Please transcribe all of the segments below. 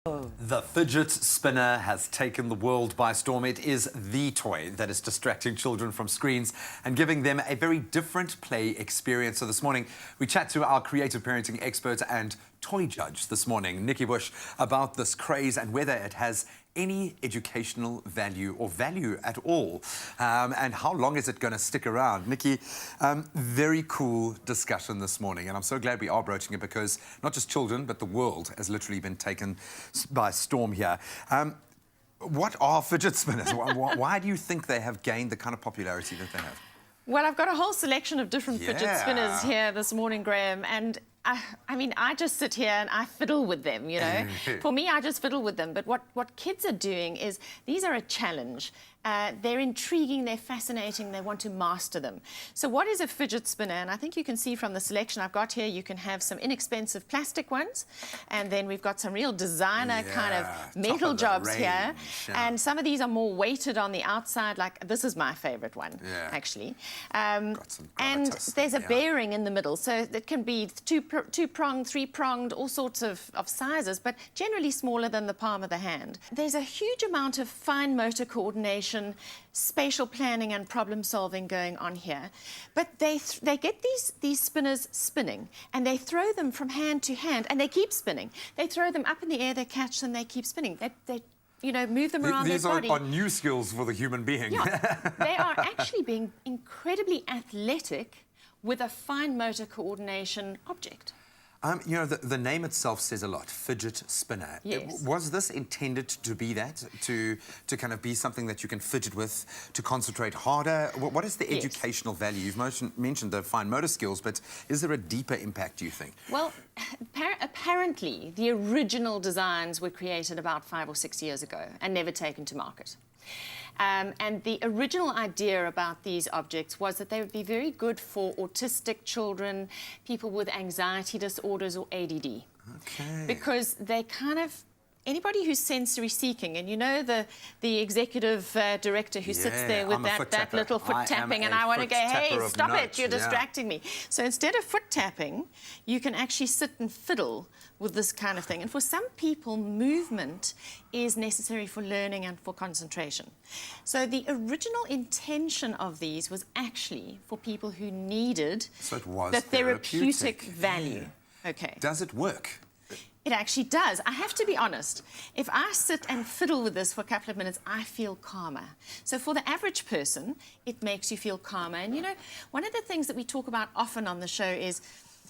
The fidget spinner has taken the world by storm. It is the toy that is distracting children from screens and giving them a very different play experience. So this morning, we chat to our creative parenting expert and toy judge this morning, Nikki Bush, about this craze and whether it has any educational value or value at all, and how long is it going to stick around? Nikki, very cool discussion this morning, and I'm so glad we are broaching it because not just children, but the world has literally been taken by storm here. What are fidget spinners? Why do you think they have gained the kind of popularity that they have? Well, I've got a whole selection of different fidget spinners here this morning, Graham, and I mean, I just sit here and I fiddle with them, you know. For me, I just fiddle with them. But what kids are doing is, these are a challenge. They're intriguing, they're fascinating, they want to master them. So what is a fidget spinner? And I think you can see from the selection I've got here, you can have some inexpensive plastic ones, and then we've got some real designer kind of metal jobs here. And some of these are more weighted on the outside, like this is my favorite one, actually. And there's a bearing in the middle, so it can be two-pronged, three-pronged, all sorts of sizes, but generally smaller than the palm of the hand. There's a huge amount of fine motor coordination, spatial planning and problem solving going on here, but they get these spinners spinning, and they throw them from hand to hand, and they keep spinning. They throw them up in the air, they catch them, they keep spinning. They you know, move them around their body. These are new skills for the human being. Yeah, they are actually being incredibly athletic with a fine motor coordination object. You know, the name itself says a lot, fidget spinner. Yes. Was this intended to be that, to kind of be something that you can fidget with, to concentrate harder? What is the educational value? You've mentioned the fine motor skills, but is there a deeper impact, do you think? Well, apparently, the original designs were created about 5 or 6 years ago and never taken to market. And the original idea about these objects was that they would be very good for autistic children, people with anxiety disorders or ADD. Okay. Because they kind of, anybody who's sensory seeking, and you know the executive director who sits there with that little foot tapping, and I want to go, hey, stop it, you're distracting me. So instead of foot tapping, you can actually sit and fiddle with this kind of thing. And for some people, movement is necessary for learning and for concentration. So the original intention of these was actually for people who needed the therapeutic value. Okay. Does it work? It actually does. I have to be honest. If I sit and fiddle with this for a couple of minutes, I feel calmer. So for the average person, it makes you feel calmer. And you know, one of the things that we talk about often on the show is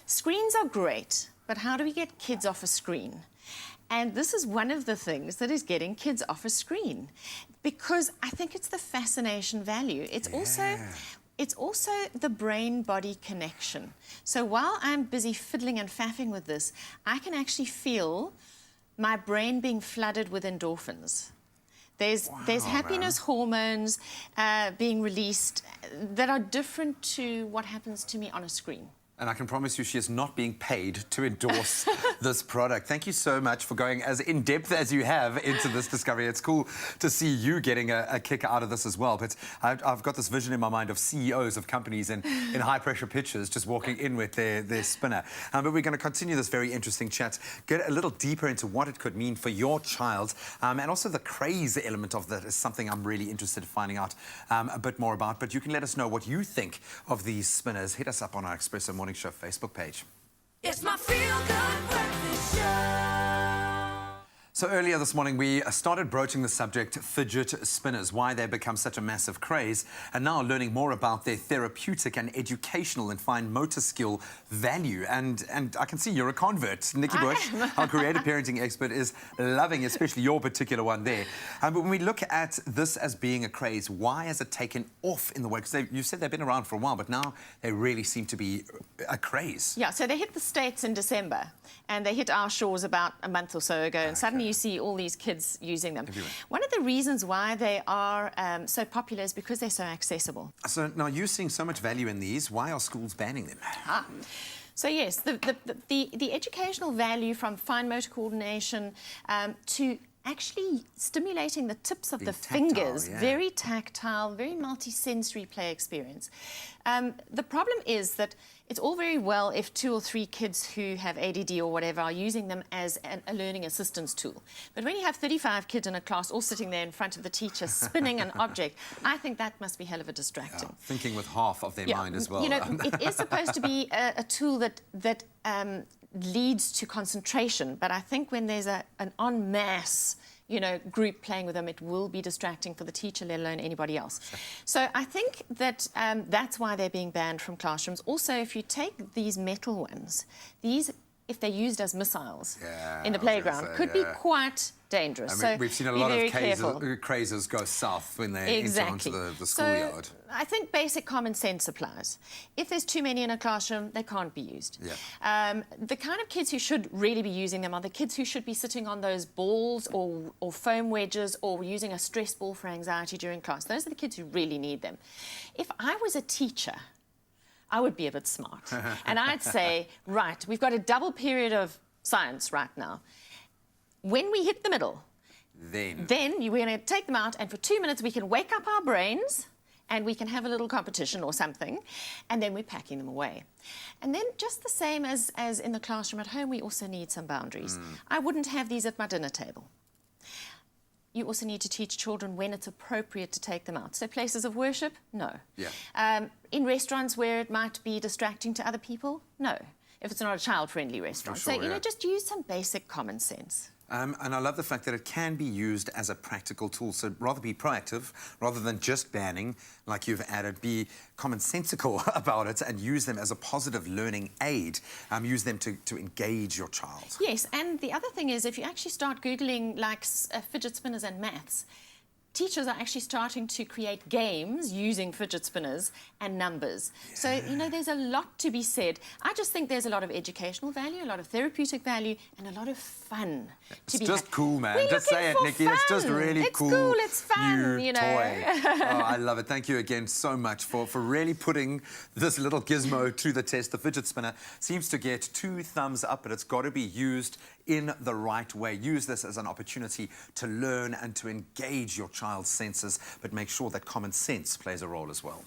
screens are great, but how do we get kids off a screen? And this is one of the things that is getting kids off a screen, because I think it's the fascination value. It's also the brain-body connection. So while I'm busy fiddling and faffing with this, I can actually feel my brain being flooded with endorphins. There's happiness hormones being released that are different to what happens to me on a screen. And I can promise you she is not being paid to endorse this product. Thank you so much for going as in-depth as you have into this discovery. It's cool to see you getting a kick out of this as well. But I've got this vision in my mind of CEOs of companies in high-pressure pitches just walking in with their spinner. But we're going to continue this very interesting chat, get a little deeper into what it could mean for your child. And also the craze element of that is something I'm really interested in finding out a bit more about. But you can let us know what you think of these spinners. Hit us up on our Expresso Morning Show Facebook page. It's my feel-good breakfast show. So earlier this morning, we started broaching the subject fidget spinners, why they've become such a massive craze, and now learning more about their therapeutic and educational and fine motor skill value. And I can see you're a convert. Nikki Bush, our creative parenting expert, is loving especially your particular one there. But when we look at this as being a craze, why has it taken off in the way? Because you said they've been around for a while, but now they really seem to be a craze. Yeah, so they hit the States in December, and they hit our shores about a month or so ago, and suddenly you see all these kids using them. Everywhere. One of the reasons why they are so popular is because they're so accessible. So now you're seeing so much value in these. Why are schools banning them? So yes, the educational value from fine motor coordination to actually stimulating the tips of the tactile, fingers. yeah. Very tactile, very multi-sensory play experience. The problem is that it's all very well if 2 or 3 kids who have ADD or whatever are using them as a learning assistance tool. But when you have 35 kids in a class all sitting there in front of the teacher spinning an object, I think that must be hell of a distracting. Thinking with half of their mind as well. You know, it is supposed to be a tool that leads to concentration, but I think when there's an en masse, you know, group playing with them, it will be distracting for the teacher, let alone anybody else. So I think that that's why they're being banned from classrooms. Also, if you take these metal ones, these, if they're used as missiles in the playground, could be quite dangerous. I mean, So we've seen a be lot very of careful. crazes go south when they enter onto the schoolyard. So I think basic common sense applies. If there's too many in a classroom, they can't be used. The kind of kids who should really be using them are the kids who should be sitting on those balls or foam wedges or using a stress ball for anxiety during class. Those are the kids who really need them. If I was a teacher, I would be a bit smart. And I'd say, right, we've got a double period of science right now. When we hit the middle, then we're going to take them out, and for 2 minutes we can wake up our brains and we can have a little competition or something, and then we're packing them away. And then just the same as in the classroom at home, we also need some boundaries. I wouldn't have these at my dinner table. You also need to teach children when it's appropriate to take them out. So places of worship, no. In restaurants where it might be distracting to other people, no. If it's not a child-friendly restaurant. Sure, so, you know, just use some basic common sense. And I love the fact that it can be used as a practical tool. So rather be proactive, rather than just banning, like you've added, be commonsensical about it and use them as a positive learning aid. Use them to engage your child. Yes, and the other thing is, if you actually start Googling, like, fidget spinners and maths, teachers are actually starting to create games using fidget spinners and numbers. So, you know, there's a lot to be said. I just think there's a lot of educational value, a lot of therapeutic value, and a lot of fun. It's just cool, man. We're Just say it, looking Nikki. for It's just fun. really It's cool. It's fun, new you know. toy. Oh, I love it. Thank you again so much for really putting this little gizmo to the test. The fidget spinner seems to get 2 thumbs up, but it's got to be used in the right way. Use this as an opportunity to learn and to engage your child's senses, but make sure that common sense plays a role as well.